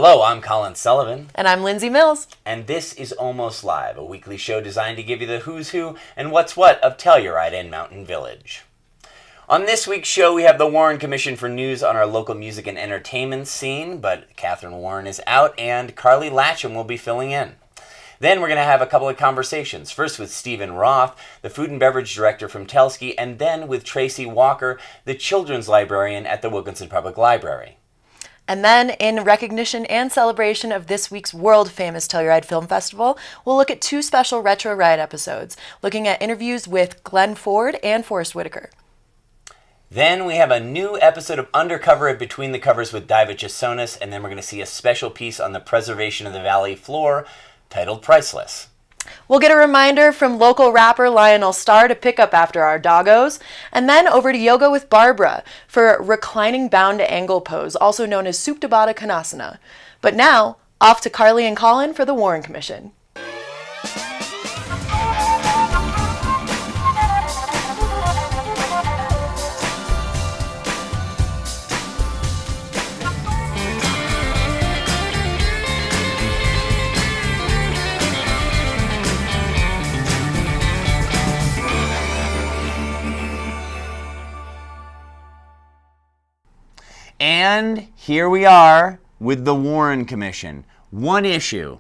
Hello, I'm Colin Sullivan. And I'm Lindsay Mills. And this is Almost Live, a weekly show designed to give you the who's who and what's what of Telluride and Mountain Village. On this week's show, we have the Warren Commission for news on our local music and entertainment scene, but Catherine Warren is out and Carly Latcham will be filling in. Then we're going to have a couple of conversations, first with Stephen Roth, the food and beverage director from Telski, and then with Tracy Walker, the children's librarian at the Wilkinson Public Library. And then, in recognition and celebration of this week's world-famous Telluride Film Festival, we'll look at two special Retro Ride episodes, looking at interviews with Glenn Ford and Forrest Whitaker. Then we have a new episode of Undercover at Between the Covers with Diva Chisonis, and then we're going to see a special piece on the preservation of the valley floor titled Priceless. We'll get a reminder from local rapper Lionel Starr to pick up after our doggos, and then over to Yoga with Barbara for reclining bound angle pose, also known as Supta Baddha Konasana. But now, off to Carly and Colin for the Warren Commission. And here we are with the Warren Commission. One issue.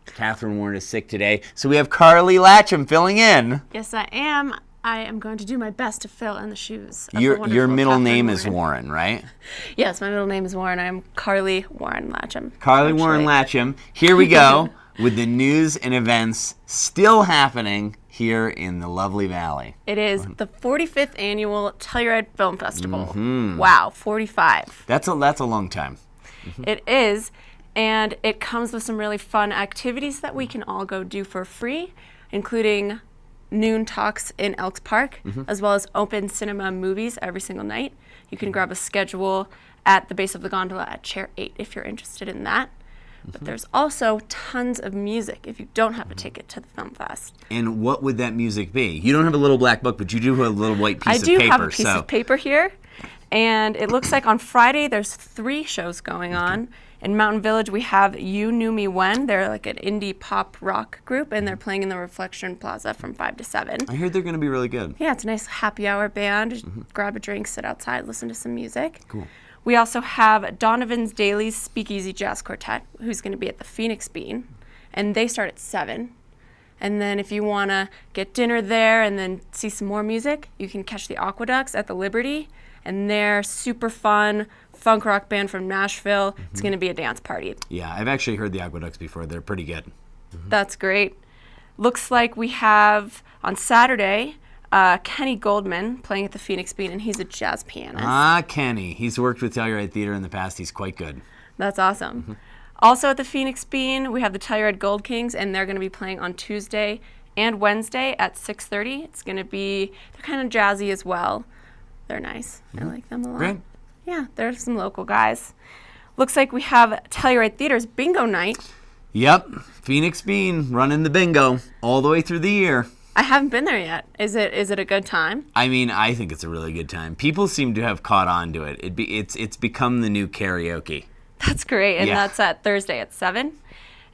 Catherine Warren is sick today, so we have Carly Latcham filling in. Yes, I am. I am going to do my best to fill in the shoes of Your middle Catherine name Warren. is Warren, right? Yes, my middle name is Warren. I am Carly Warren Latcham. Carly Warren Latcham. Here we go with the news and events still happening here in the lovely valley. It is the 45th annual Telluride Film Festival. Wow, 45. That's a long time. It is, and it comes with some really fun activities that we can all go do for free, including noon talks in Elks Park, as well as open cinema movies every single night. You can grab a schedule at the base of the gondola at chair 8 if you're interested in that. But there's also tons of music if you don't have a ticket to the film fest. And what would that music be? You don't have a little black book, but you do have a little white piece of paper. I do have a piece of paper here. And it looks like on Friday there's 3 shows going on. In Mountain Village we have You Knew Me When. They're like an indie pop rock group, and they're playing in the Reflection Plaza from 5 to 7. I heard they're going to be really good. Yeah, it's a nice happy hour band. Just grab a drink, sit outside, listen to some music. Cool. We also have Donovan's Dailies Speakeasy Jazz Quartet, who's going to be at the Phoenix Bean, and they start at 7. And then if you want to get dinner there and then see some more music, you can catch the Aqueducts at the Liberty, and they're super fun funk rock band from Nashville. It's going to be a dance party. Yeah, I've actually heard the Aqueducts before. They're pretty good. That's great. Looks like we have on Saturday Kenny Goldman playing at the Phoenix Bean, and he's a jazz pianist. Ah, Kenny. He's worked with Telluride Theater in the past. He's quite good. That's awesome. Also at the Phoenix Bean, we have the Telluride Gold Kings, and they're going to be playing on Tuesday and Wednesday at 6:30. It's going to be, they're kind of jazzy as well. They're nice. I like them a lot. Great. Yeah, they're some local guys. Looks like we have Telluride Theater's bingo night. Yep. Phoenix Bean running the bingo all the way through the year. I haven't been there yet. Is it a good time? I mean, I think it's a really good time. People seem to have caught on to it. It's become the new karaoke. That's great, and that's at Thursday at 7.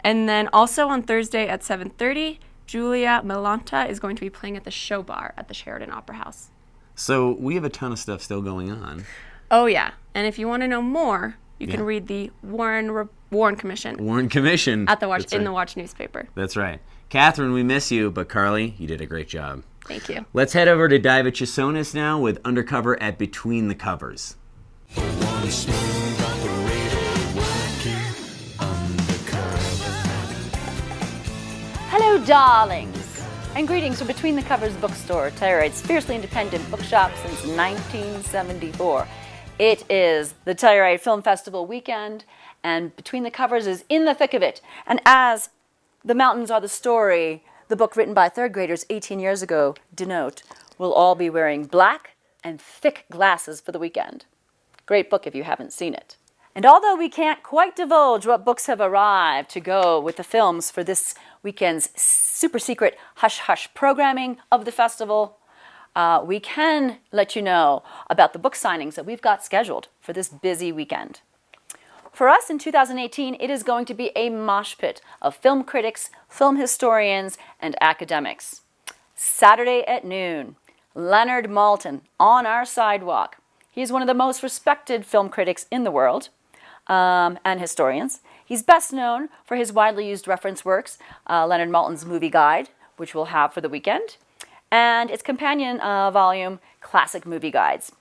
And then also on Thursday at 7:30, Julia Milanta is going to be playing at the Show Bar at the Sheridan Opera House. So we have a ton of stuff still going on. Oh, yeah. And if you want to know more, you can read the Warren Commission. Warren Commission. At the Watch, in the Watch newspaper. That's right. Catherine, we miss you, but Carly, you did a great job. Thank you. Let's head over to Diva Chisonis now with Undercover at Between the Covers. Hello, darlings, and greetings from Between the Covers bookstore, Telluride's fiercely independent bookshop since 1974. It is the Telluride Film Festival weekend, and Between the Covers is in the thick of it. And as The Mountains Are the Story, the book written by third graders 18 years ago, denote, we'll all be wearing black and thick glasses for the weekend. Great book if you haven't seen it. And although we can't quite divulge what books have arrived to go with the films for this weekend's super secret hush-hush programming of the festival, we can let you know about the book signings that we've got scheduled for this busy weekend. For us in 2018, it is going to be a mosh pit of film critics, film historians, and academics. Saturday at noon, Leonard Maltin on our sidewalk. He's one of the most respected film critics in the world and historians. He's best known for his widely used reference works, Leonard Maltin's Movie Guide, which we'll have for the weekend, and its companion volume, Classic Movie Guides.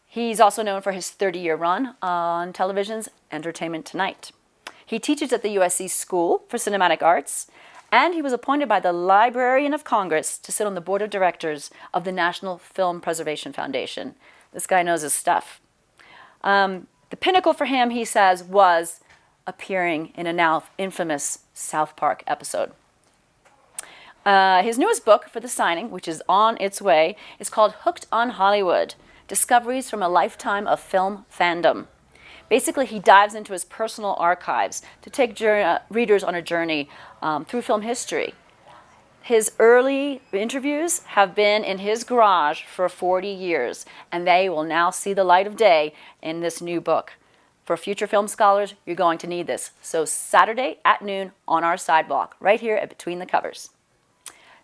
He's also known for his 30-year run on television's Entertainment Tonight. He teaches at the USC School for Cinematic Arts, and he was appointed by the Librarian of Congress to sit on the board of directors of the National Film Preservation Foundation. This guy knows his stuff. The pinnacle for him, he says, was appearing in a now infamous South Park episode. His newest book for the signing, which is on its way, is called Hooked on Hollywood, Discoveries from a Lifetime of Film Fandom. Basically, he dives into his personal archives to take readers on a journey through film history. His early interviews have been in his garage for 40 years, and they will now see the light of day in this new book. For future film scholars, you're going to need this. So Saturday at noon on our sidewalk, right here at Between the Covers.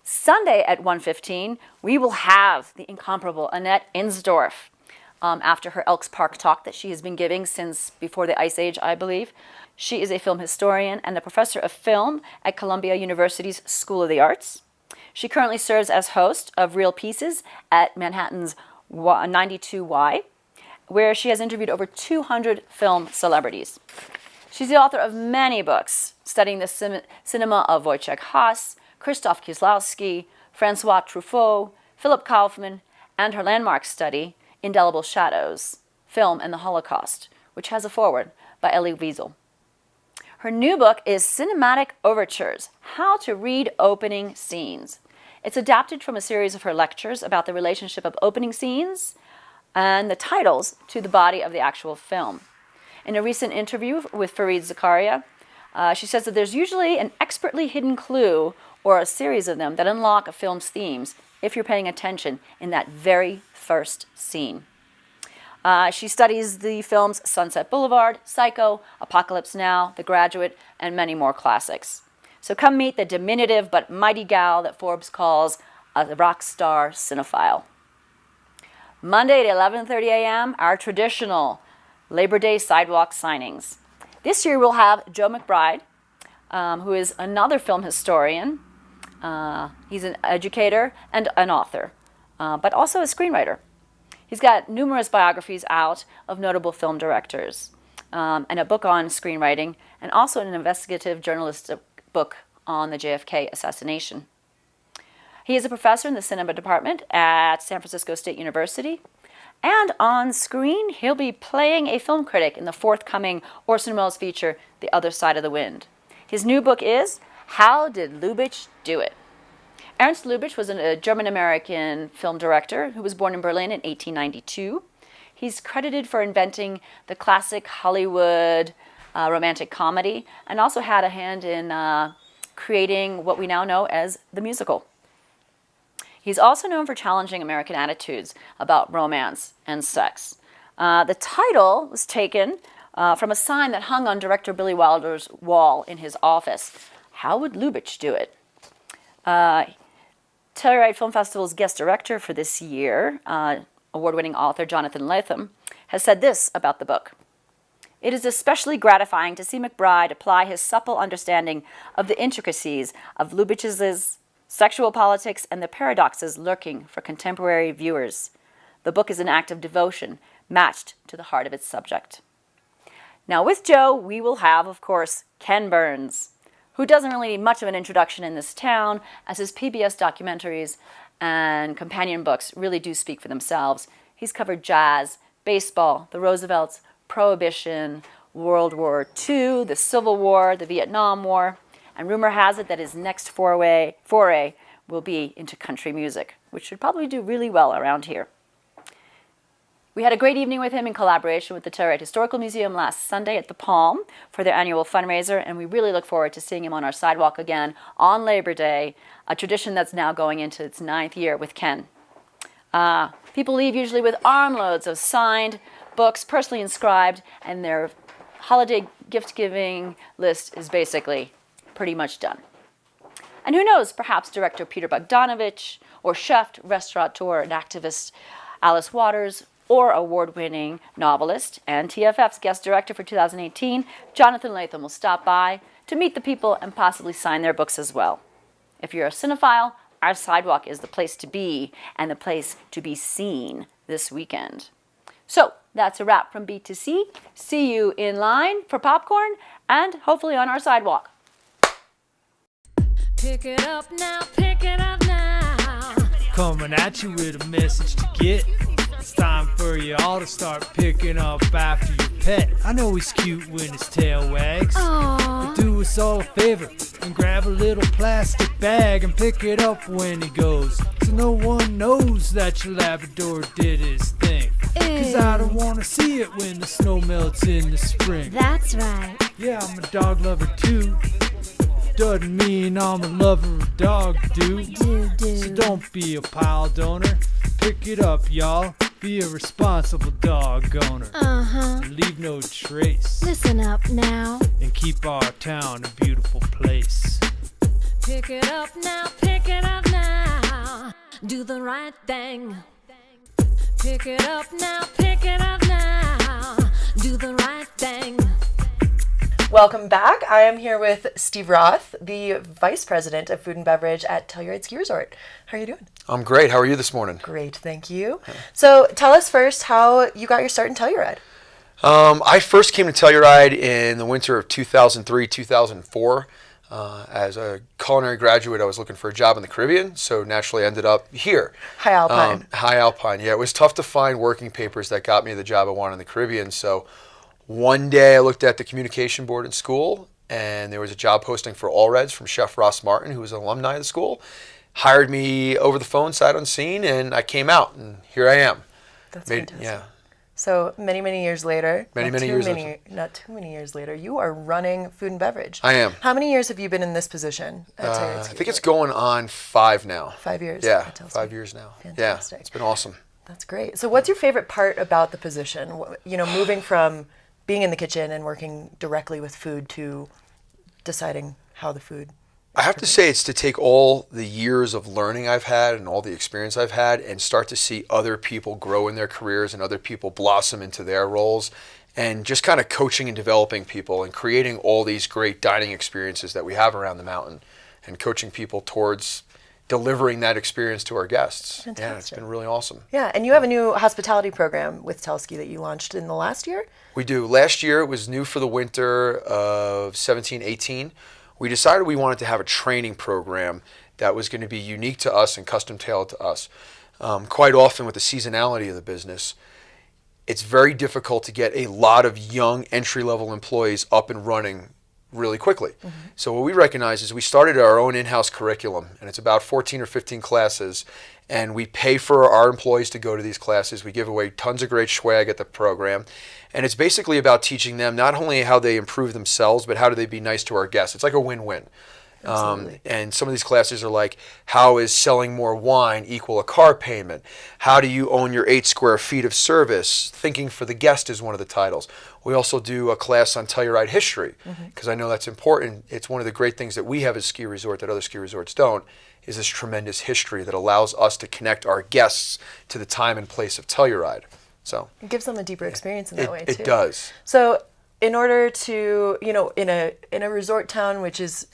Sunday at 1:15, we will have the incomparable Annette Insdorf after her Elks Park talk that she has been giving since before the Ice Age, I believe. She is a film historian and a professor of film at Columbia University's School of the Arts. She currently serves as host of Real Pieces at Manhattan's 92Y, where she has interviewed over 200 film celebrities. She's the author of many books studying the cinema of Wojciech Haas, Krzysztof Kieslowski, Francois Truffaut, Philip Kaufman, and her landmark study, Indelible Shadows, Film and the Holocaust, which has a foreword by Elie Wiesel. Her new book is Cinematic Overtures, How to Read Opening Scenes. It's adapted from a series of her lectures about the relationship of opening scenes and the titles to the body of the actual film. In a recent interview with Fareed Zakaria, she says that there's usually an expertly hidden clue or a series of them that unlock a film's themes if you're paying attention in that very first scene. She studies the films Sunset Boulevard, Psycho, Apocalypse Now, The Graduate, and many more classics. So come meet the diminutive but mighty gal that Forbes calls a rock star cinephile. Monday at 11:30 a.m., our traditional Labor Day sidewalk signings. This year we'll have Joe McBride, who is another film historian. He's an educator and an author, but also a screenwriter. He's got numerous biographies out of notable film directors, and a book on screenwriting, and also an investigative journalistic book on the JFK assassination. He is a professor in the cinema department at San Francisco State University, and on screen he'll be playing a film critic in the forthcoming Orson Welles feature, The Other Side of the Wind. His new book is How Did Lubitsch Do It? Ernst Lubitsch was a German-American film director who was born in Berlin in 1892. He's credited for inventing the classic Hollywood romantic comedy and also had a hand in creating what we now know as the musical. He's also known for challenging American attitudes about romance and sex. The title was taken from a sign that hung on director Billy Wilder's wall in his office. How would Lubitsch do it? Telluride Film Festival's guest director for this year, award-winning author Jonathan Latham, has said this about the book. It is especially gratifying to see McBride apply his supple understanding of the intricacies of Lubitsch's sexual politics and the paradoxes lurking for contemporary viewers. The book is an act of devotion matched to the heart of its subject. Now with Joe, we will have, of course, Ken Burns, who doesn't really need much of an introduction in this town, as his PBS documentaries and companion books really do speak for themselves. He's covered jazz, baseball, the Roosevelts, Prohibition, World War II, the Civil War, the Vietnam War, and rumor has it that his next foray will be into country music, which should probably do really well around here. We had a great evening with him in collaboration with the Telluride Historical Museum last Sunday at the Palm for their annual fundraiser, and we really look forward to seeing him on our sidewalk again on Labor Day, a tradition that's now going into its 9th year with Ken. People leave usually with armloads of signed books, personally inscribed, and their holiday gift-giving list is basically pretty much done. And who knows, perhaps director Peter Bogdanovich, or chef, restaurateur, and activist Alice Waters, or award-winning novelist and TFF's guest director for 2018, Jonathan Latham, will stop by to meet the people and possibly sign their books as well. If you're a cinephile, our sidewalk is the place to be and the place to be seen this weekend. So that's a wrap from B2C. See you in line for popcorn and hopefully on our sidewalk. Pick it up now, pick it up now. Coming at you with a message to get. It's time for you all to start picking up after your pet. I know he's cute when his tail wags. But do us all a favor and grab a little plastic bag and pick it up when he goes, so no one knows that your Labrador did his thing. Cause I don't wanna see it when the snow melts in the spring. That's right. Yeah, I'm a dog lover too. Doesn't mean I'm a lover of dog, dude. So don't be a pile donor. Pick it up, y'all. Be a responsible dog owner. And leave no trace. Listen up now. And keep our town a beautiful place. Pick it up now, pick it up now. Do the right thing. Pick it up now, pick it up now. Do the right thing. Welcome back. I am here with Steve Roth, the Vice President of Food and Beverage at Telluride Ski Resort. How are you doing? I'm great. How are you this morning? Great, thank you. So tell us first how you got your start in Telluride. I first came to Telluride in the winter of 2003, 2004. As a culinary graduate, I was looking for a job in the Caribbean, so naturally ended up here. High Alpine. High Alpine, yeah. It was tough to find working papers that got me the job I wanted in the Caribbean, so one day I looked at the communication board in school, and there was a job posting for All Reds from Chef Ross Martin, who was an alumni of the school. Hired me over the phone, sight unseen, and I came out, and here I am. That's fantastic. Yeah. So many years later, Not too many years later, you are running Food and Beverage. I am. How many years have you been in this position at Telluride Ski I think Resort? it's going on 5 now. 5 years. Yeah, at Telski. 5 years now. Fantastic. Yeah, it's been awesome. That's great. So what's your favorite part about the position? You know, moving from being in the kitchen and working directly with food to deciding how the food... I have to say it's to take all the years of learning I've had and all the experience I've had and start to see other people grow in their careers and other people blossom into their roles, and just kind of coaching and developing people and creating all these great dining experiences that we have around the mountain and coaching people towards delivering that experience to our guests. Fantastic. Yeah, it's been really awesome. Yeah, and you have a new hospitality program with Telski that you launched in the last year? We do. Last year it was new for the winter of 17-18. We decided we wanted to have a training program that was going to be unique to us and custom tailored to us. Quite often with the seasonality of the business, it's very difficult to get a lot of young entry-level employees up and running really quickly. Mm-hmm. So what we recognize is we started our own in-house curriculum, and it's about 14 or 15 classes, and we pay for our employees to go to these classes. We give away tons of great swag at the program, and it's basically about teaching them not only how they improve themselves, but how do they be nice to our guests. It's like a win-win. And some of these classes are like, how is selling more wine equal a car payment? How do you own your 8 square feet of service? Thinking for the guest is one of the titles. We also do a class on Telluride history, because I know that's important. It's one of the great things that we have as a ski resort that other ski resorts don't, is this tremendous history that allows us to connect our guests to the time and place of Telluride. So it gives them a deeper experience in that way too. It does. So in order to, you know, in a resort town which is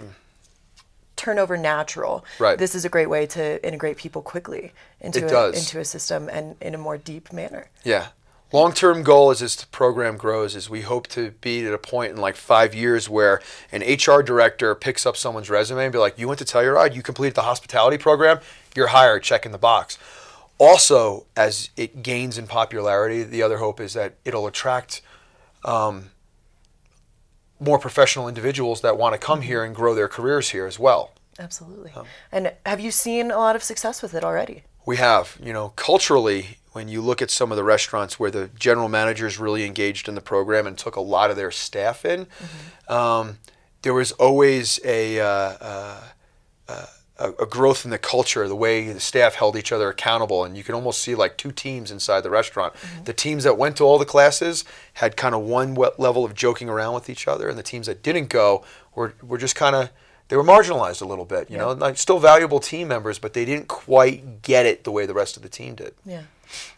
turnover natural, right, this is a great way to integrate people quickly into a system and in a more deep manner. Yeah. Long-term goal as this program grows is we hope to be at a point in like 5 years where an HR director picks up someone's resume and be like, you went to Telluride, you completed the hospitality program, you're hired, check in the box. Also, as it gains in popularity, the other hope is that it'll attract more professional individuals that want to come here and grow their careers here as well. Absolutely. And have you seen a lot of success with it already? We have. You know, culturally, when you look at some of the restaurants where the general managers really engaged in the program and took a lot of their staff in, there was always a a growth in the culture, the way the staff held each other accountable, and you can almost see like two teams inside the restaurant. The teams that went to all the classes had kind of one level of joking around with each other, and the teams that didn't go were just kind of, they were marginalized a little bit, you know, like still valuable team members, but they didn't quite get it the way the rest of the team did. Yeah,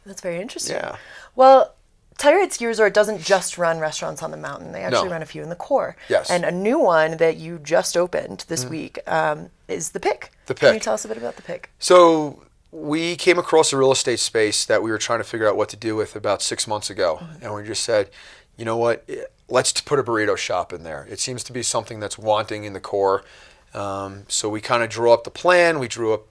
that's very interesting. Yeah. Well, Telluride Ski Resort doesn't just run restaurants on the mountain. They actually run a few in the core. Yes. And a new one that you just opened this week is the Pick. The Pick. Can you tell us a bit about the Pick? So we came across a real estate space that we were trying to figure out what to do with about 6 months ago. And we just said, you know what, let's put a burrito shop in there. It seems to be something that's wanting in the core. So we kind of drew up the plan. We drew up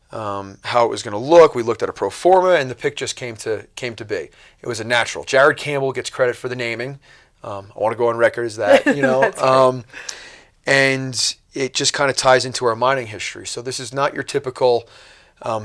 how it was going to look. We looked at a pro forma, and the Pick just came to be. It was a natural. Jared Campbell gets credit for the naming. I want to go on record as that, you know. And it just kind of ties into our mining history. So this is not your typical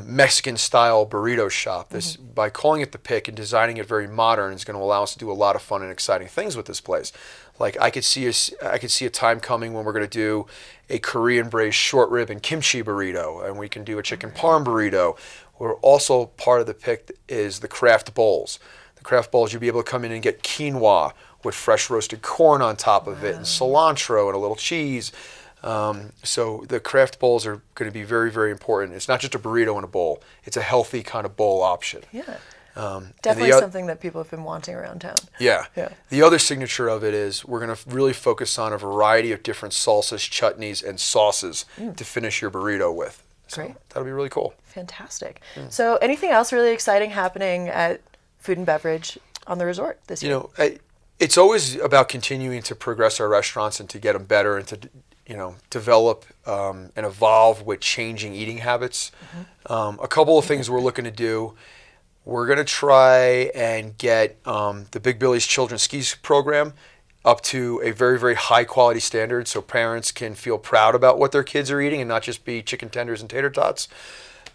Mexican-style burrito shop. This, by calling it the Pick and designing it very modern, is going to allow us to do a lot of fun and exciting things with this place. Like I could see a time coming when we're going to do a Korean braised short rib and kimchi burrito, and we can do a chicken parm burrito. Or also part of the Pick is the craft bowls. The craft bowls, you'll be able to come in and get quinoa with fresh roasted corn on top of it, and cilantro and a little cheese. So the craft bowls are going to be very, very important. It's not just a burrito in a bowl. It's a healthy kind of bowl option. Yeah. Definitely something that people have been wanting around town. Yeah. The other signature of it is we're going to really focus on a variety of different salsas, chutneys, and sauces to finish your burrito with. So Great. That'll be really cool. Fantastic. So anything else really exciting happening at Food and Beverage on the resort this year? You know, it's always about continuing to progress our restaurants and to get them better and to, you know, develop and evolve with changing eating habits. A couple of things we're looking to do. We're going to try and get the Big Billy's Children's Skis program up to a very, very high quality standard so parents can feel proud about what their kids are eating and not just be chicken tenders and tater tots.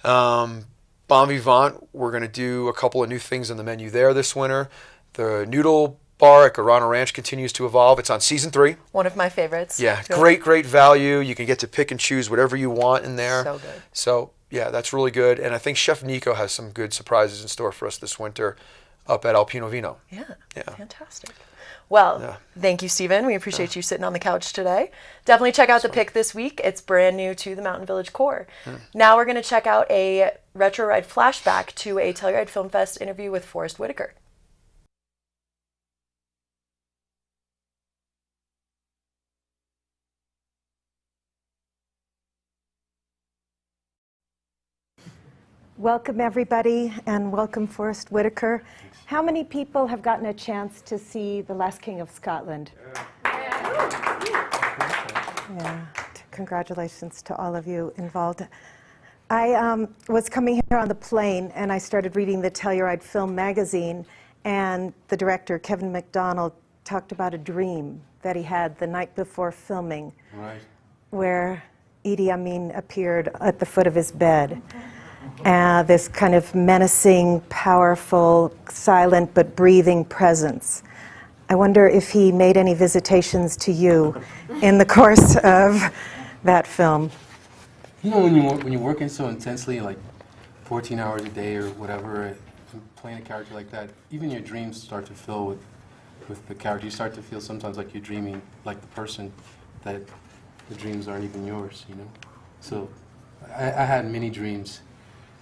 Bon Vivant, we're going to do a couple of new things on the menu there this winter. The noodle bar at Garana Ranch continues to evolve. It's on season 3. One of my favorites. Yeah, great value. You can get to pick and choose whatever you want in there. So good. So, yeah, that's really good. And I think Chef Nico has some good surprises in store for us this winter up at Alpino Vino. Yeah. Fantastic. Well, thank you, Stephen. We appreciate you sitting on the couch today. Definitely check out the Pick this week. It's brand new to the Mountain Village core. Now we're going to check out a retro ride flashback to a Telluride Film Fest interview with Forrest Whitaker. Welcome, everybody, and welcome, Forrest Whitaker. How many people have gotten a chance to see The Last King of Scotland? Yeah. Congratulations to all of you involved. I was coming here on the plane, and I started reading the Telluride Film magazine, and the director, Kevin MacDonald, talked about a dream that he had the night before filming, where Idi Amin appeared at the foot of his bed. This kind of menacing, powerful, silent but breathing presence. I wonder if he made any visitations to you in the course of that film. You know, when you're working so intensely, like 14 hours a day or whatever, and playing a character like that, even your dreams start to fill with the character. You start to feel sometimes like you're dreaming like the person, that the dreams aren't even yours, you know? So I had many dreams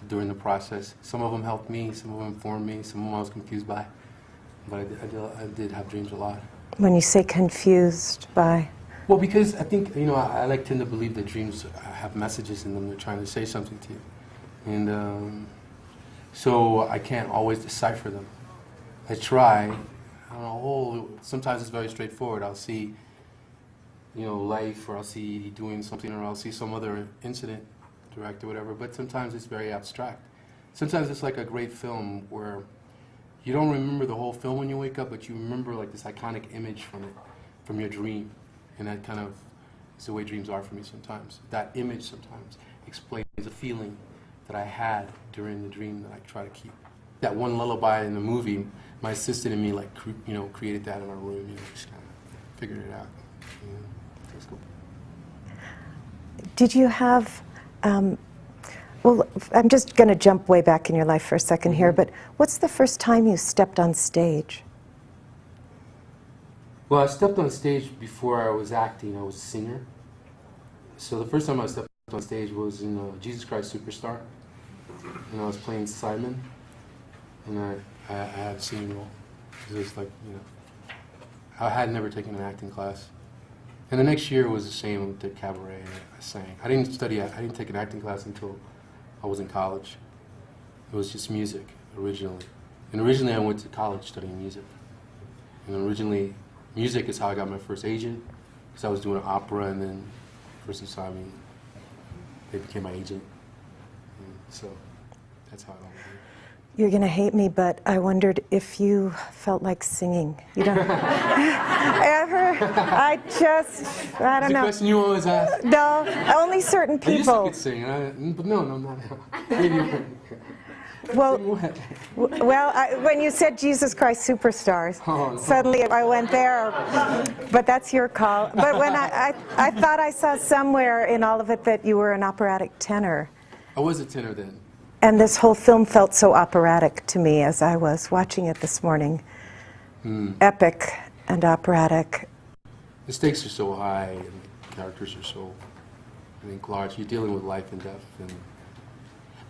during the process. Some of them helped me, some of them informed me, some of them I was confused by. But I did have dreams a lot. When you say confused by? Well, because I think, you know, I like tend to believe that dreams have messages in them. They're trying to say something to you. And so I can't always decipher them. I try. I don't know, sometimes it's very straightforward. I'll see, you know, life, or I'll see doing something, or I'll see some other incident, direct or whatever, but sometimes it's very abstract. Sometimes it's like a great film where you don't remember the whole film when you wake up, but you remember like this iconic image from it, from your dream. And that kind of is the way dreams are for me sometimes. That image sometimes explains a feeling that I had during the dream that I try to keep. That one lullaby in the movie, my assistant and me, like, you know, created that in our room, you know, just kind of figured it out. You know, that's cool. Did you have Well, I'm just going to jump way back in your life for a second here, but what's the first time you stepped on stage? Well, I stepped on stage before I was acting. I was a singer. So the first time I stepped on stage was in Jesus Christ Superstar. And I was playing Simon. And I had a singing role. It was like, I had never taken an acting class. And the next year was the same with the cabaret. I sang. I didn't take an acting class until I was in college. It was just music originally. And originally I went to college studying music. And originally, music is how I got my first agent, because I was doing an opera, and then the person saw me, they became my agent. And so that's how it all began. You're going to hate me, but I wondered if you felt like singing. You don't ever? I don't know. It's a question you always ask. No, only certain I used to people. could sing, but no, not now. Maybe. Well, when you said Jesus Christ Superstars, suddenly I went there. But that's your call. But when I thought I saw somewhere in all of it that you were an operatic tenor. I was a tenor then. And this whole film felt so operatic to me as I was watching it this morning. Epic and operatic. The stakes are so high, and the characters are so, I think, large. You're dealing with life and death and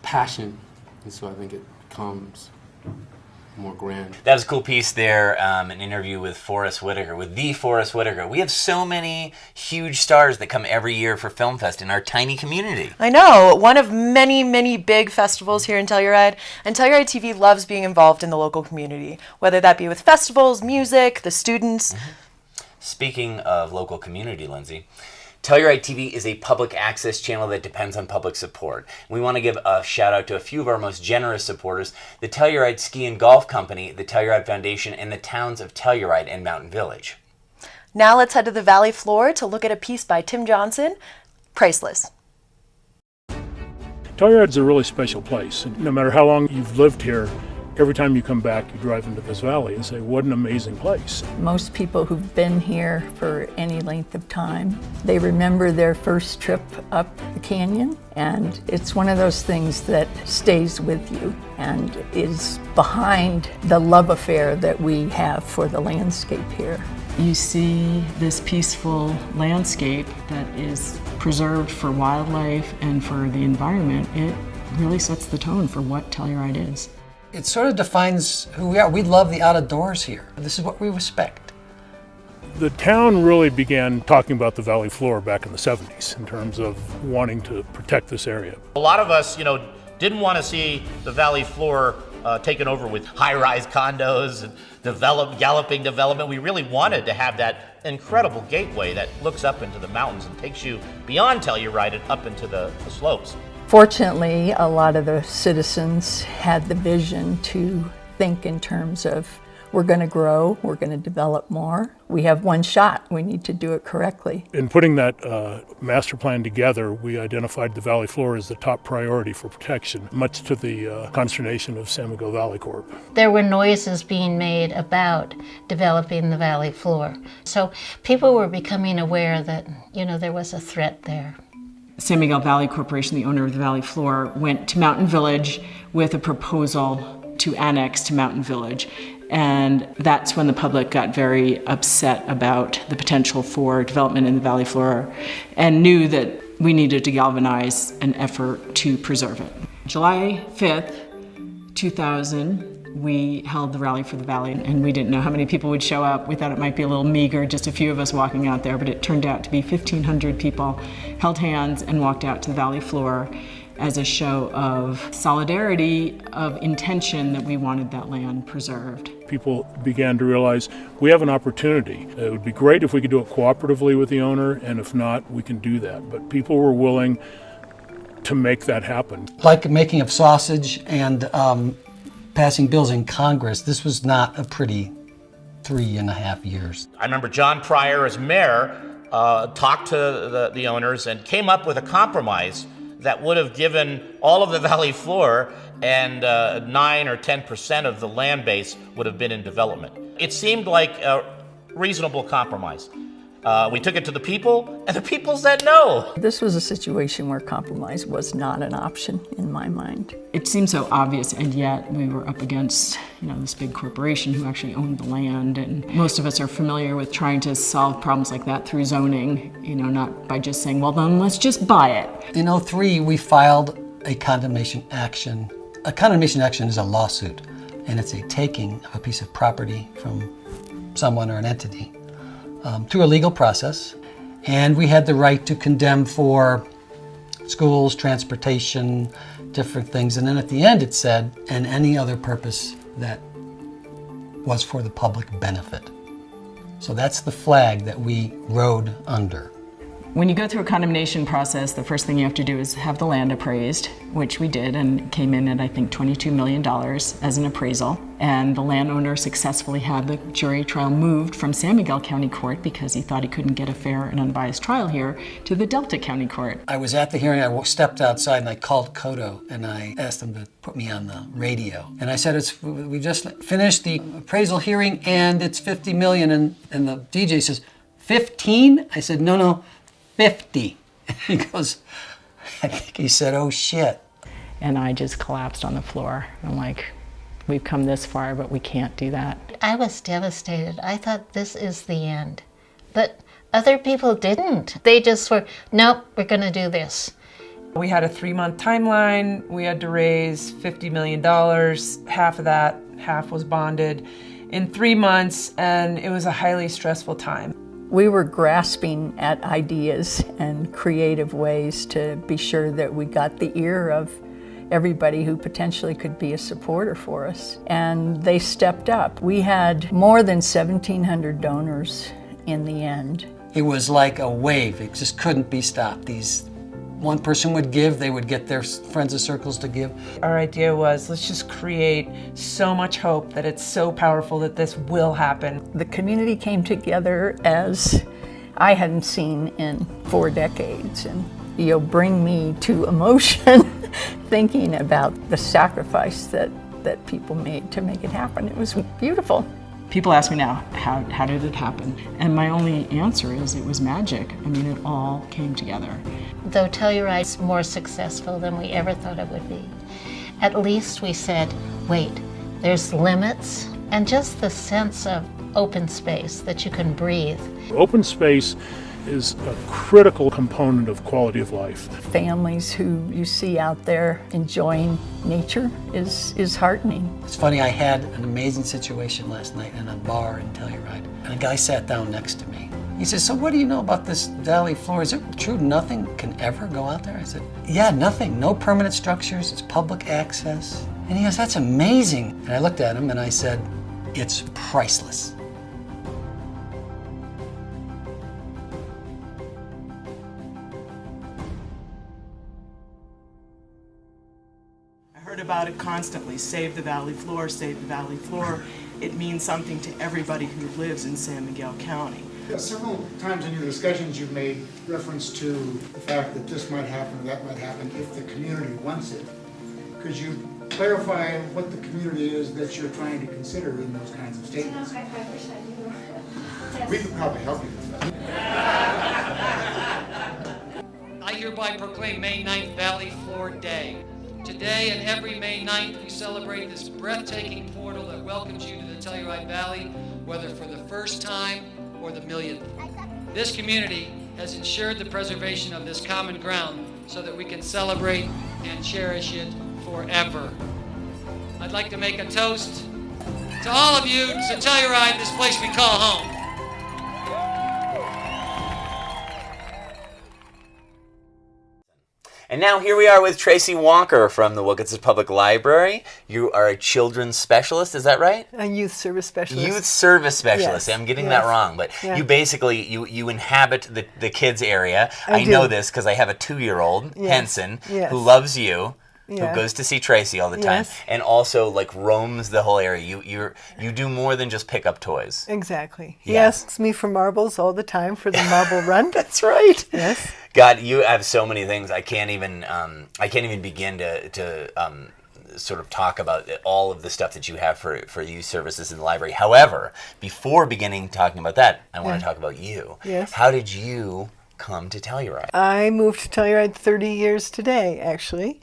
passion, and so I think it becomes more grand. That was a cool piece there, an interview with Forrest Whitaker, with the Forrest Whitaker. We have so many huge stars that come every year for Film Fest in our tiny community. I know, one of many, many big festivals here in Telluride, and Telluride TV loves being involved in the local community, whether that be with festivals, music, the students. Speaking of local community, Lindsay, Telluride TV is a public access channel that depends on public support. We want to give a shout out to a few of our most generous supporters, the Telluride Ski and Golf Company, the Telluride Foundation, and the towns of Telluride and Mountain Village. Now let's head to the Valley floor to look at a piece by Tim Johnson, Priceless. Telluride's a really special place. No matter how long you've lived here, every time you come back, you drive into this valley and say, what an amazing place. Most people who've been here for any length of time, they remember their first trip up the canyon, and it's one of those things that stays with you and is behind the love affair that we have for the landscape here. You see this peaceful landscape that is preserved for wildlife and for the environment. It really sets the tone for what Telluride is. It sort of defines who we are. We love the out-of-doors here. This is what we respect. The town really began talking about the valley floor back in the 70s in terms of wanting to protect this area. A lot of us, didn't want to see the valley floor taken over with high-rise condos and galloping development. We really wanted to have that incredible gateway that looks up into the mountains and takes you beyond Telluride and up into the slopes. Fortunately, a lot of the citizens had the vision to think in terms of, we're going to grow, we're going to develop more. We have one shot, we need to do it correctly. In putting that master plan together, we identified the valley floor as the top priority for protection, much to the consternation of San Miguel Valley Corp. There were noises being made about developing the valley floor. So people were becoming aware that, there was a threat there. San Miguel Valley Corporation, the owner of the valley floor, went to Mountain Village with a proposal to annex to Mountain Village. And that's when the public got very upset about the potential for development in the valley floor and knew that we needed to galvanize an effort to preserve it. July 5th, 2000, we held the Rally for the Valley, and we didn't know how many people would show up. We thought it might be a little meager, just a few of us walking out there, but it turned out to be 1,500 people held hands and walked out to the valley floor as a show of solidarity, of intention that we wanted that land preserved. People began to realize we have an opportunity. It would be great if we could do it cooperatively with the owner, and if not, we can do that. But people were willing to make that happen. Like making of sausage and passing bills in Congress, this was not a pretty 3.5 years. I remember John Pryor, as mayor, talked to the owners and came up with a compromise that would have given all of the valley floor and 9 or 10% of the land base would have been in development. It seemed like a reasonable compromise. We took it to the people, and the people said no. This was a situation where compromise was not an option in my mind. It seemed so obvious, and yet we were up against, this big corporation who actually owned the land, and most of us are familiar with trying to solve problems like that through zoning, not by just saying, well, then let's just buy it. In '03, we filed a condemnation action. A condemnation action is a lawsuit, and it's a taking of a piece of property from someone or an entity through a legal process. And we had the right to condemn for schools, transportation, different things. And then at the end it said, and any other purpose that was for the public benefit. So that's the flag that we rode under. When you go through a condemnation process, the first thing you have to do is have the land appraised, which we did, and came in at, I think, $22 million as an appraisal. And the landowner successfully had the jury trial moved from San Miguel County Court because he thought he couldn't get a fair and unbiased trial here to the Delta County Court. I was at the hearing, I stepped outside and I called Kodo and I asked them to put me on the radio. And I said, we just finished the appraisal hearing and it's $50 million. And the DJ says, 15? I said, no, 50. He goes, I think he said, oh shit. And I just collapsed on the floor. I'm like, we've come this far, but we can't do that. I was devastated. I thought this is the end. But other people didn't. They just were, nope, we're gonna do this. We had a 3-month timeline. We had to raise $50 million. Half of that, half was bonded in 3 months, and it was a highly stressful time. We were grasping at ideas and creative ways to be sure that we got the ear of everybody who potentially could be a supporter for us. And they stepped up. We had more than 1,700 donors in the end. It was like a wave. It just couldn't be stopped. One person would give, they would get their friends and circles to give. Our idea was, let's just create so much hope that it's so powerful that this will happen. The community came together as I hadn't seen in 4 decades, and bring me to emotion thinking about the sacrifice that people made to make it happen. It was beautiful. People ask me now, how did it happen? And my only answer is it was magic. I mean, it all came together. Though Telluride's more successful than we ever thought it would be, at least we said, wait, there's limits, and just the sense of open space that you can breathe. Open space is a critical component of quality of life. Families who you see out there enjoying nature is heartening. It's funny, I had an amazing situation last night in a bar in Telluride, and a guy sat down next to me. He says, so what do you know about this valley floor? Is it true nothing can ever go out there? I said, yeah, nothing, no permanent structures, it's public access. And he goes, that's amazing. And I looked at him and I said, it's priceless. About it constantly. Save the valley floor, save the valley floor. It means something to everybody who lives in San Miguel County. Several times in your discussions you've made reference to the fact that this might happen or that might happen if the community wants it. Could you clarify what the community is that you're trying to consider in those kinds of statements? I wish I knew. We could probably help you with that. I hereby proclaim May 9th Valley Floor Day. Today and every May 9th, we celebrate this breathtaking portal that welcomes you to the Telluride Valley, whether for the first time or the millionth. This community has ensured the preservation of this common ground so that we can celebrate and cherish it forever. I'd like to make a toast to all of you to Telluride, this place we call home. And now here we are with Tracy Walker from the Wilkinson Public Library. You are a children's specialist, is that right? A youth service specialist. Youth service specialist. Yes. I'm getting that wrong, but yeah. you basically, you inhabit the kids area. I do. know this because I have a 2-year-old, Henson, who loves you. Yeah. Who goes to see Tracy all the time, Yes. and also like roams the whole area. You do more than just pick up toys. Exactly. He Yeah. asks me for marbles all the time for the marble run. That's right. Yes. God, you have so many things. I can't even begin to sort of talk about all of the stuff that you have for youth services in the library. However, before beginning talking about that, I want to talk about you. Yes. How did you come to Telluride? I moved to Telluride 30 years today, actually.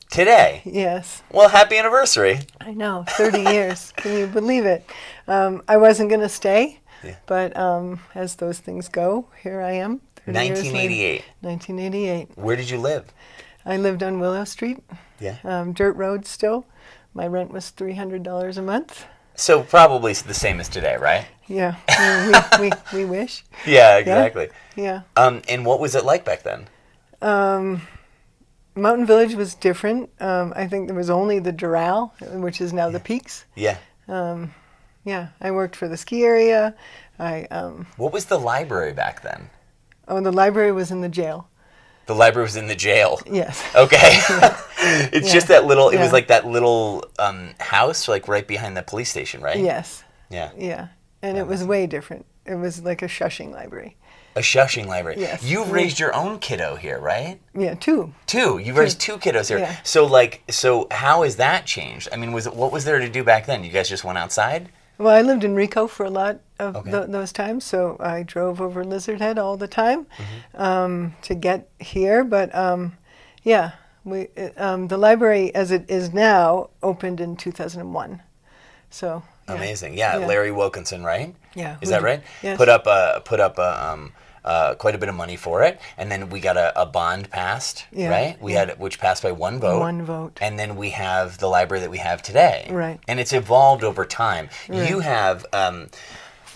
Today? Yes. Well, happy anniversary. I know, 30 years. Can you believe it? I wasn't going to stay, but as those things go, here I am. 1988. 1988. Where did you live? I lived on Willow Street. Yeah. Dirt road still. My rent was $300 a month. So probably the same as today, right? Yeah, we wish. Yeah, exactly. Yeah. And what was it like back then? Mountain Village was different. I think there was only the Doral, which is now the Peaks. Yeah. Yeah, I worked for the ski area. What was the library back then? Oh, the library was in the jail. The library was in the jail. Yes. Okay. It's just that little. It Yeah. was like that little house, like right behind the police station, right? Yes. Yeah. Yeah, and it was way different. It was like a shushing library. A shushing library. Yes. You've raised your own kiddo here, right? Yeah, two. You've raised two kiddos here. Yeah. So how has that changed? I mean, what was there to do back then? You guys just went outside? Well, I lived in Rico for a lot of those times, so I drove over Lizard Head all the time to get here. But yeah, the library, as it is now, opened in 2001. So yeah. Amazing. Yeah, Larry Wilkinson, right? Yeah. Is that right? Yes. Put up quite a bit of money for it, and then we got a bond passed, right? We had which passed by one vote. One vote. And then we have the library that we have today. Right. And it's evolved over time. Right. You have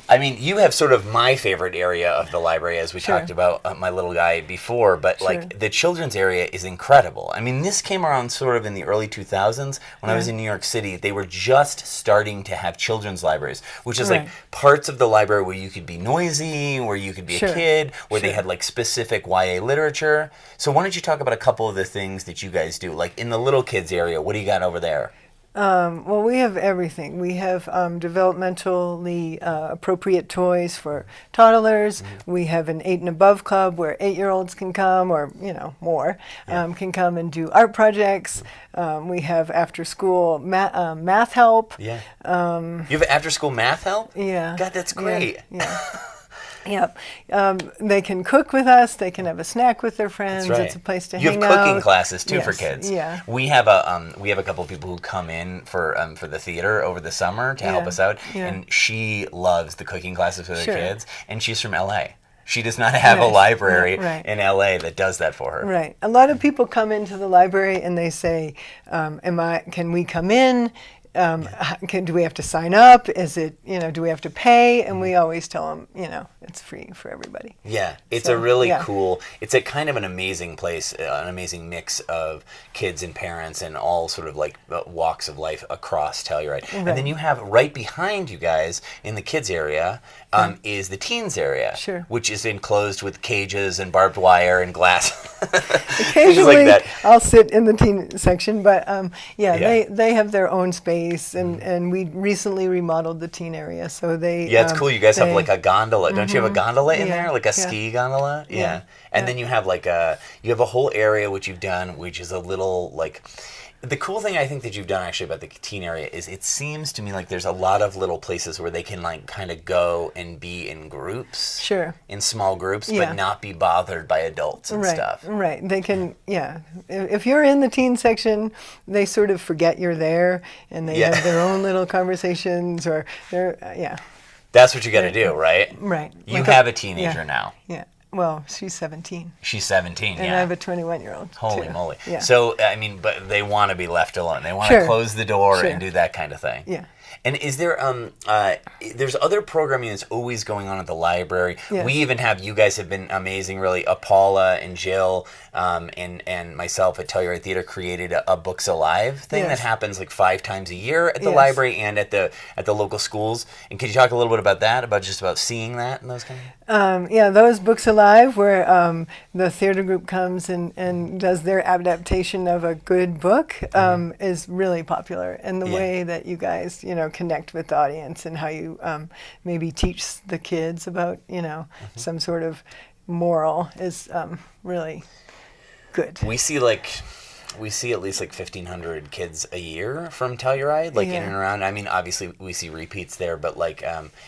you have sort of my favorite area of the library, as we talked about my little guy before, but like the children's area is incredible. I mean, this came around sort of in the early 2000s when I was in New York City. They were just starting to have children's libraries, which is like parts of the library where you could be noisy, where you could be a kid, where they had like specific YA literature. So why don't you talk about a couple of the things that you guys do? Like in the little kids area, what do you got over there? Well, we have everything. We have developmentally appropriate toys for toddlers. We have an 8 and above club where 8-year-olds can come, or more, can come and do art projects. We have after school math help. Yeah. You have after school math help? Yeah. God, that's great. Yeah. Yep. They can cook with us. They can have a snack with their friends. That's right. It's a place to you hang have out. cooking classes too for Yes. kids. Yeah. We have a couple of people who come in for the theater over the summer to help us out, and she loves the cooking classes for the kids. And she's from LA. She does not have a library in LA that does that for her. Right. A lot of people come into the library and they say, "Can we come in? Do we have to sign up? Is it, do we have to pay?" And we always tell them, it's free for everybody. Yeah, it's a really cool, it's a kind of an amazing place, an amazing mix of kids and parents and all sort of like walks of life across Telluride. Right. And then you have right behind you guys in the kids area is the teens area, which is enclosed with cages and barbed wire and glass. Occasionally, like that. I'll sit in the teen section, but they have their own space, and we recently remodeled the teen area, so they. Yeah, it's cool. You guys have like a gondola. Don't you have a gondola in there, like a Yeah. ski gondola? Yeah. And then you have like a whole area which you've done, which is a little like. The cool thing I think that you've done actually about the teen area is it seems to me like there's a lot of little places where they can like kind of go and be in groups. Sure. In small groups, but not be bothered by adults and stuff. Right. They can, If you're in the teen section, they sort of forget you're there, and they have their own little conversations, or That's what you got to do, right? Right. You have a teenager now. Yeah. Well, she's 17. She's 17, and I have a 21-year-old. Holy moly. Yeah. So, I mean, but they want to be left alone. They want to close the door and do that kind of thing. Yeah. And is there, there's other programming that's always going on at the library. Yes. We even have, you guys have been amazing, really. Paula and Jill and myself at Telluride Theater created a Books Alive thing that happens like 5 times a year at the library and at the local schools. And could you talk a little bit about that, about seeing that and those kind of things? Those Books Alive, where the theater group comes and does their adaptation of a good book, is really popular. And the way that you guys, connect with the audience and how you maybe teach the kids about, some sort of moral is really good. We see like we see at least like 1,500 kids a year from Telluride, like in Yeah. and around. I mean, obviously we see repeats there, but like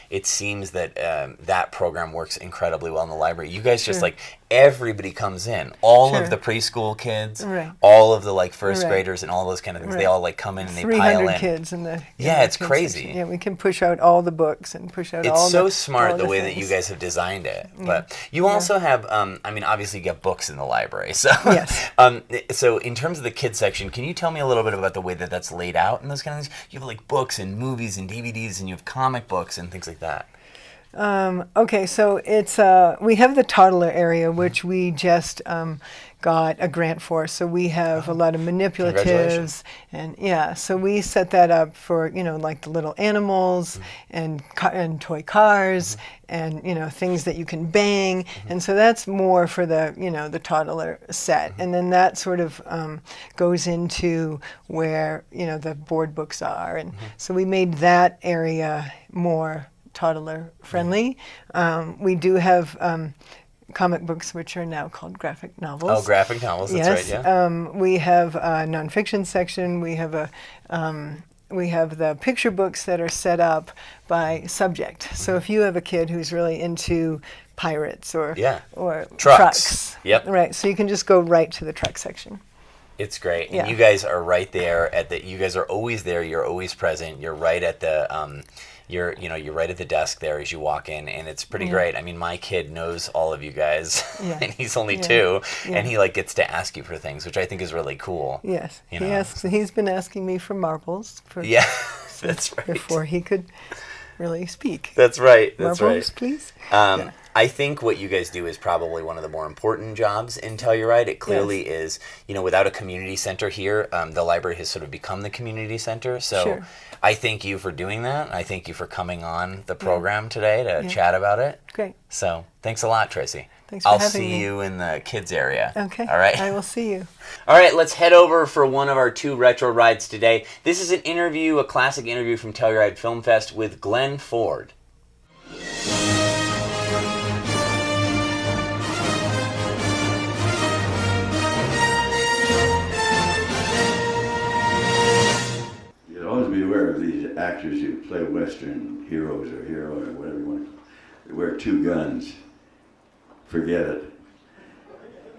it seems that that program works incredibly well in the library. You guys just Sure. like everybody comes in, all Sure. of the preschool kids, Right. all of the like first Right. graders, and all those kind of things. They Right. all like come in and they 300 pile in. kids in the Yeah, it's kids crazy. section. Yeah, we can push out all the books and push out It's all so the smart all the way that things. you guys have designed it. Yeah. But you Yeah. also have, I mean, obviously you get books in the library. So, Yes. So in terms of the kids section, can you tell me a little bit about the way that that's laid out and those kind of things? You have like books and movies and DVDs, and you have comic books and things like that. Okay, so it's we have the toddler area, which we just got a grant for. So we have a lot of manipulatives, Congratulations. and yeah, so we set that up for like the little animals and toy cars and things that you can bang, and so that's more for the the toddler set, and then that sort of goes into where the board books are, and so we made that area more toddler friendly. We do have comic books, which are now called graphic novels. Oh, graphic novels, that's Yes. right, yeah. We have a nonfiction section. We have the picture books that are set up by subject. So if you have a kid who's really into pirates or trucks, Yep. right? So you can just go right to the truck section. It's great. And Yeah. you guys are right there you guys are always there, you're always present, you're right at the you're right at the desk there as you walk in, and it's pretty Yeah. great. I mean, my kid knows all of you guys, Yeah. and he's only Yeah. 2, Yeah. and he like gets to ask you for things, which I think is really cool. Yes, You know? he's been asking me for marbles for Yeah, that's right. before he could really speak. That's right. That's Marbles, right. please. I think what you guys do is probably one of the more important jobs in Telluride. It clearly is, without a community center here, the library has sort of become the community center. So Sure. I thank you for doing that. I thank you for coming on the program today to chat about it. Great. So thanks a lot, Tracy. Thanks for I'll having see me. you in the kids area. Okay. All right. I will see you. All right, let's head over for one of our 2 retro rides today. This is an interview, a classic interview from Telluride Film Fest with Glenn Ford. You'd always be aware of these actors who play Western heroes or hero or whatever you want. They wear 2 guns. Forget it.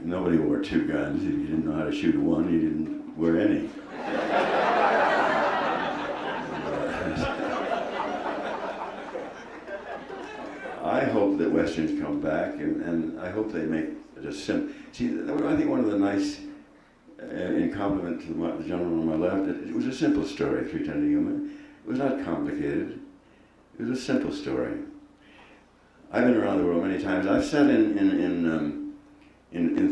Nobody wore 2 guns. If you didn't know how to shoot one, you didn't wear any. I hope that Westerns come back, and I hope they make just simple. See, I think one of the nice, in compliment to the gentleman on my left, it was a simple story, 3 Tons of Human. It was not complicated. It was a simple story. I've been around the world many times. I've sat in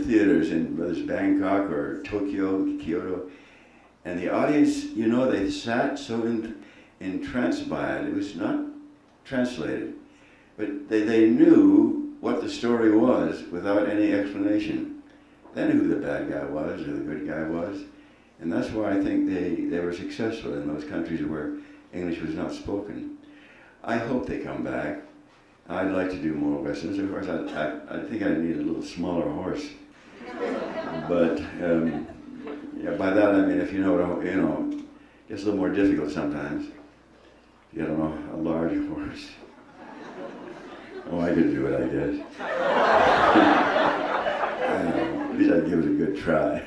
theaters in whether it's Bangkok or Tokyo, Kyoto, and the audience, they sat so entranced by it. It was not translated, but they knew what the story was without any explanation. They knew who the bad guy was or the good guy was, and that's why I think they were successful in those countries where English was not spoken. I hope they come back. I'd like to do more Westerns. Of course, I think I need a little smaller horse. But by that I mean, if you know, it's a little more difficult sometimes. You get a large horse. Oh, I could do it, I guess. At least I'd give it a good try.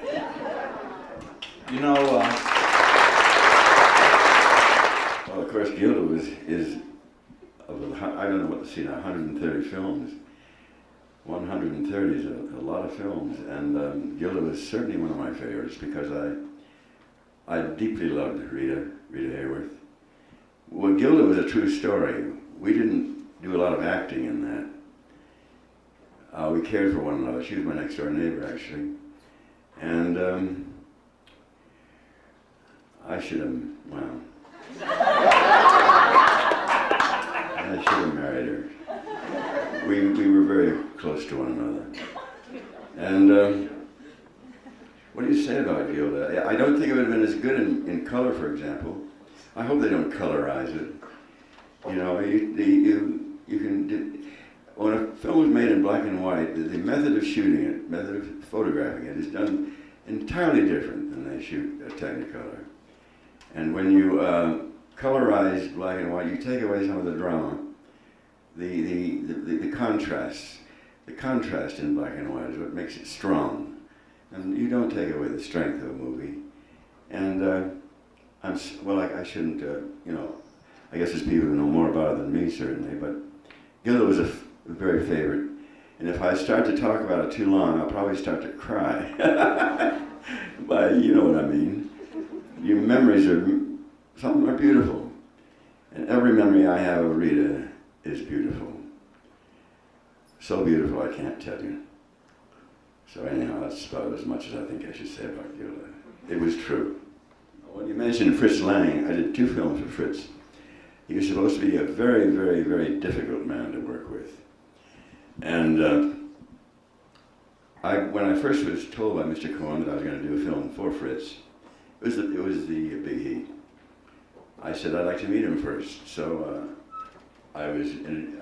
Well, of course, Gilda is I don't know what to see now, 130 films. 130 is a lot of films, and Gilda was certainly one of my favorites because I deeply loved Rita Hayworth. Well, Gilda was a true story. We didn't do a lot of acting in that. We cared for one another. She was my next door neighbor, actually. And I should have married her. We were very close to one another. And what do you say about Gilda? I don't think it would have been as good in color, for example. I hope they don't colorize it. You can. When a film is made in black and white, the method of shooting it, method of photographing it, is done entirely different than they shoot Technicolor. And when you colorize black and white, you take away some of the drama, the contrast. The contrast in black and white is what makes it strong. And you don't take away the strength of a movie. And I shouldn't, you know, I guess there's people who know more about it than me, certainly, but Gilda was a very favorite. And if I start to talk about it too long, I'll probably start to cry. But you know what I mean. Your memories some are beautiful. And every memory I have of Rita is beautiful. So beautiful I can't tell you. So anyhow, that's about as much as I think I should say about Gilda. It was true. When you mentioned Fritz Lang, I did 2 films with Fritz. He was supposed to be a very, very, very difficult man to work with. And when I first was told by Mr. Cohen that I was going to do a film for Fritz, it was the Big Heat. I said I'd like to meet him first. So I was in,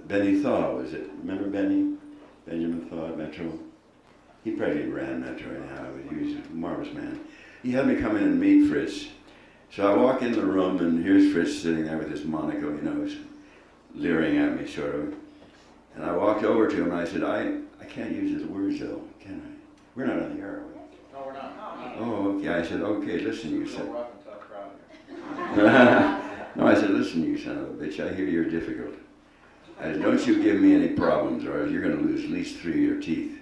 Benny Thaw, was it? Remember Benny? Benjamin Thaw at Metro? He probably ran Metro anyhow. He was a marvelous man. He had me come in and meet Fritz. So I walk in the room and here's Fritz sitting there with his monocle, you know, leering at me sort of. And I walked over to him and I said, I can't use his words though, can I? We're not on the air, are we? No, we're not. Oh, okay. I said, okay, listen, you son. No, I said, listen, you son of a bitch, I hear you're difficult. I said, don't you give me any problems or else you're going to lose at least 3 of your teeth.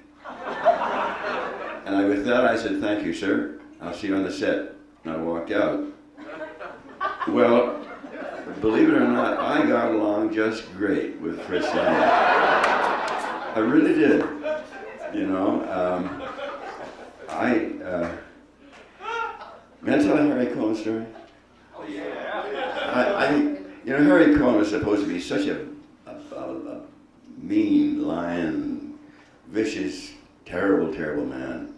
And with that, I said, thank you, sir. I'll see you on the set. And I walked out. Well, believe it or not, I got along just great with Fritz Lang. I really did. You know, may I tell a Harry Cohen story? Oh, yeah. I think, you know, Harry Cohen was supposed to be such a mean, lying, vicious, terrible, terrible man.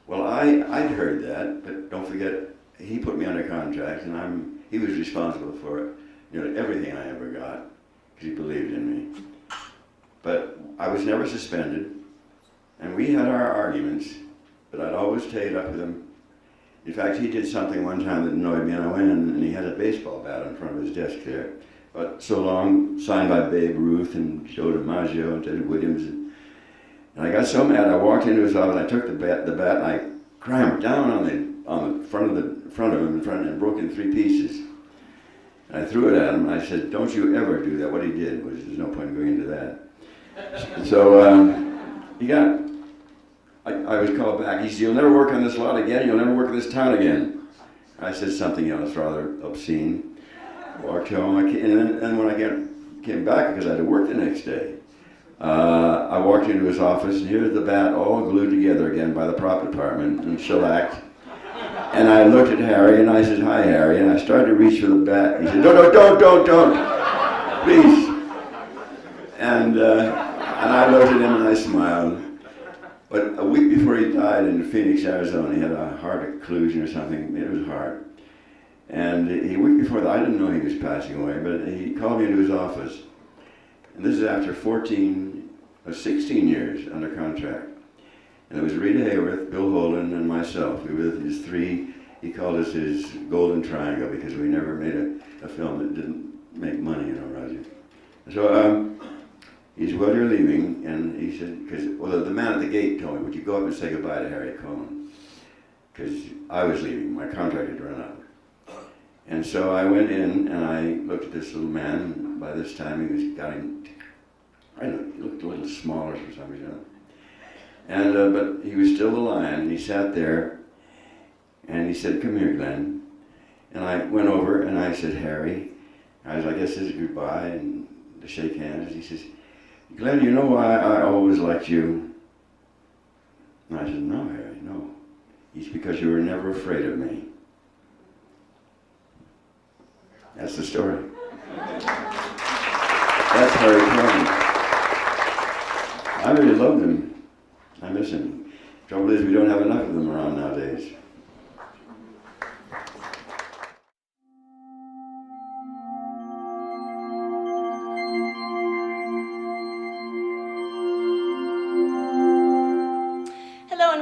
Well, I'd heard that, but don't forget, he put me under contract, and he was responsible for, you know, everything I ever got, because he believed in me. But I was never suspended, and we had our arguments, but I'd always take it up with him. In fact, he did something one time that annoyed me, and I went in, and he had a baseball bat in front of his desk there. But so long, signed by Babe Ruth and Joe DiMaggio and Ted Williams. And I got so mad, I walked into his office, I took the bat, and I crammed down on the front of him and broke it in 3 pieces. And I threw it at him, and I said, don't you ever do that. What he did was, there's no point in going into that. So I was called back. He said, you'll never work on this lot again, you'll never work in this town again. I said something else rather obscene. Walked home, and when I came back, because I had to work the next day, I walked into his office, and here's the bat all glued together again by the prop department and shellacked. And I looked at Harry, and I said, hi, Harry, and I started to reach for the bat. He said, don't, please. And I looked at him, and I smiled. But a week before he died in Phoenix, Arizona, he had a heart occlusion or something. It was hard. And a week before that, I didn't know he was passing away, but he called me into his office. And this is after 16 years under contract. And it was Rita Hayworth, Bill Holden, and myself. We were his 3, he called us his golden triangle because we never made a film that didn't make money, you know, Roger. So he said, well, you're leaving. And he said, the man at the gate told me, would you go up and say goodbye to Harry Cohen? Because I was leaving, my contract had run out. And so I went in and I looked at this little man, and by this time he looked a little smaller for some reason. And, but he was still the lion, and he sat there, and he said, come here, Glenn. And I went over and I said, Harry, I guess this is goodbye, and to shake hands. He says, Glenn, you know why I always liked you? And I said, no, Harry, no. It's because you were never afraid of me. That's the story. That's Harry Cohen. I really loved him. I miss him. Trouble is, we don't have enough of them around nowadays.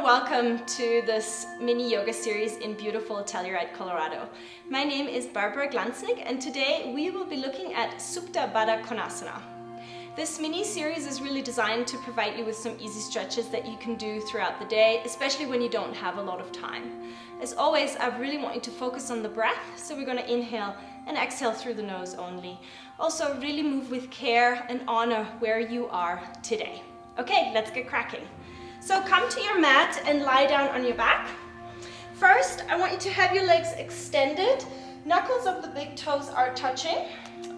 Welcome welcome to this mini yoga series in beautiful Telluride, Colorado. My name is Barbara Glansnick, and today we will be looking at Supta Baddha Konasana. This mini series is really designed to provide you with some easy stretches that you can do throughout the day, especially when you don't have a lot of time. As always, I really want you to focus on the breath, so we're going to inhale and exhale through the nose only. Also, really move with care and honor where you are today. Okay, let's get cracking. So come to your mat and lie down on your back. First, I want you to have your legs extended. Knuckles of the big toes are touching.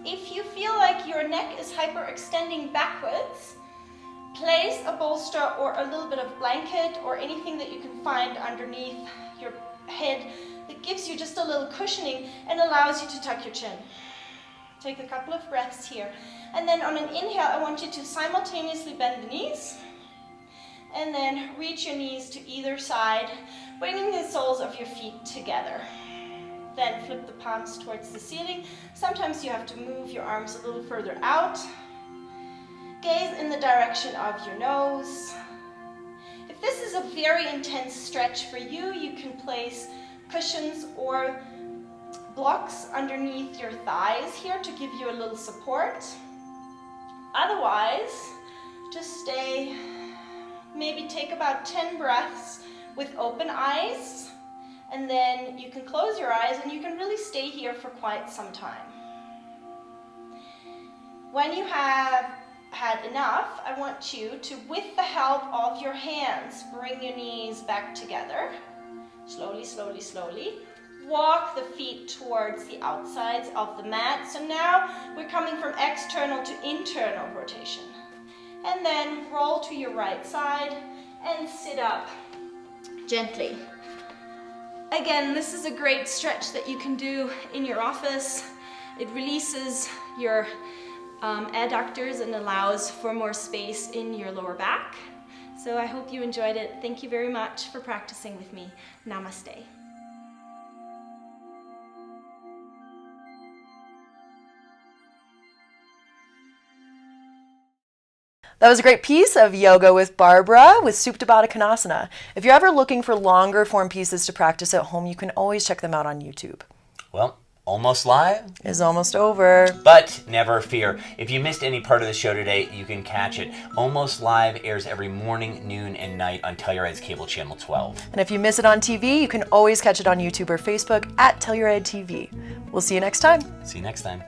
If you feel like your neck is hyperextending backwards, place a bolster or a little bit of blanket or anything that you can find underneath your head that gives you just a little cushioning and allows you to tuck your chin. Take a couple of breaths here. And then on an inhale, I want you to simultaneously bend the knees and then reach your knees to either side, bringing the soles of your feet together. Then flip the palms towards the ceiling. Sometimes you have to move your arms a little further out. Gaze in the direction of your nose. If this is a very intense stretch for you, you can place cushions or blocks underneath your thighs here to give you a little support. Otherwise, just stay, maybe take about 10 breaths with open eyes, and then you can close your eyes and you can really stay here for quite some time. When you have had enough, I want you to, with the help of your hands, bring your knees back together. Slowly, slowly, slowly. Walk the feet towards the outsides of the mat. So now we're coming from external to internal rotation. And then roll to your right side and sit up gently. Again, this is a great stretch that you can do in your office. It releases your adductors and allows for more space in your lower back. So I hope you enjoyed it. Thank you very much for practicing with me. Namaste. That was a great piece of Yoga with Barbara with Supta Baddha Konasana. If you're ever looking for longer form pieces to practice at home, you can always check them out on YouTube. Well, almost live is almost over. But never fear. If you missed any part of the show today, you can catch it. Almost Live airs every morning, noon, and night on Telluride's cable channel 12. And if you miss it on TV, you can always catch it on YouTube or Facebook at Telluride TV. We'll see you next time. See you next time.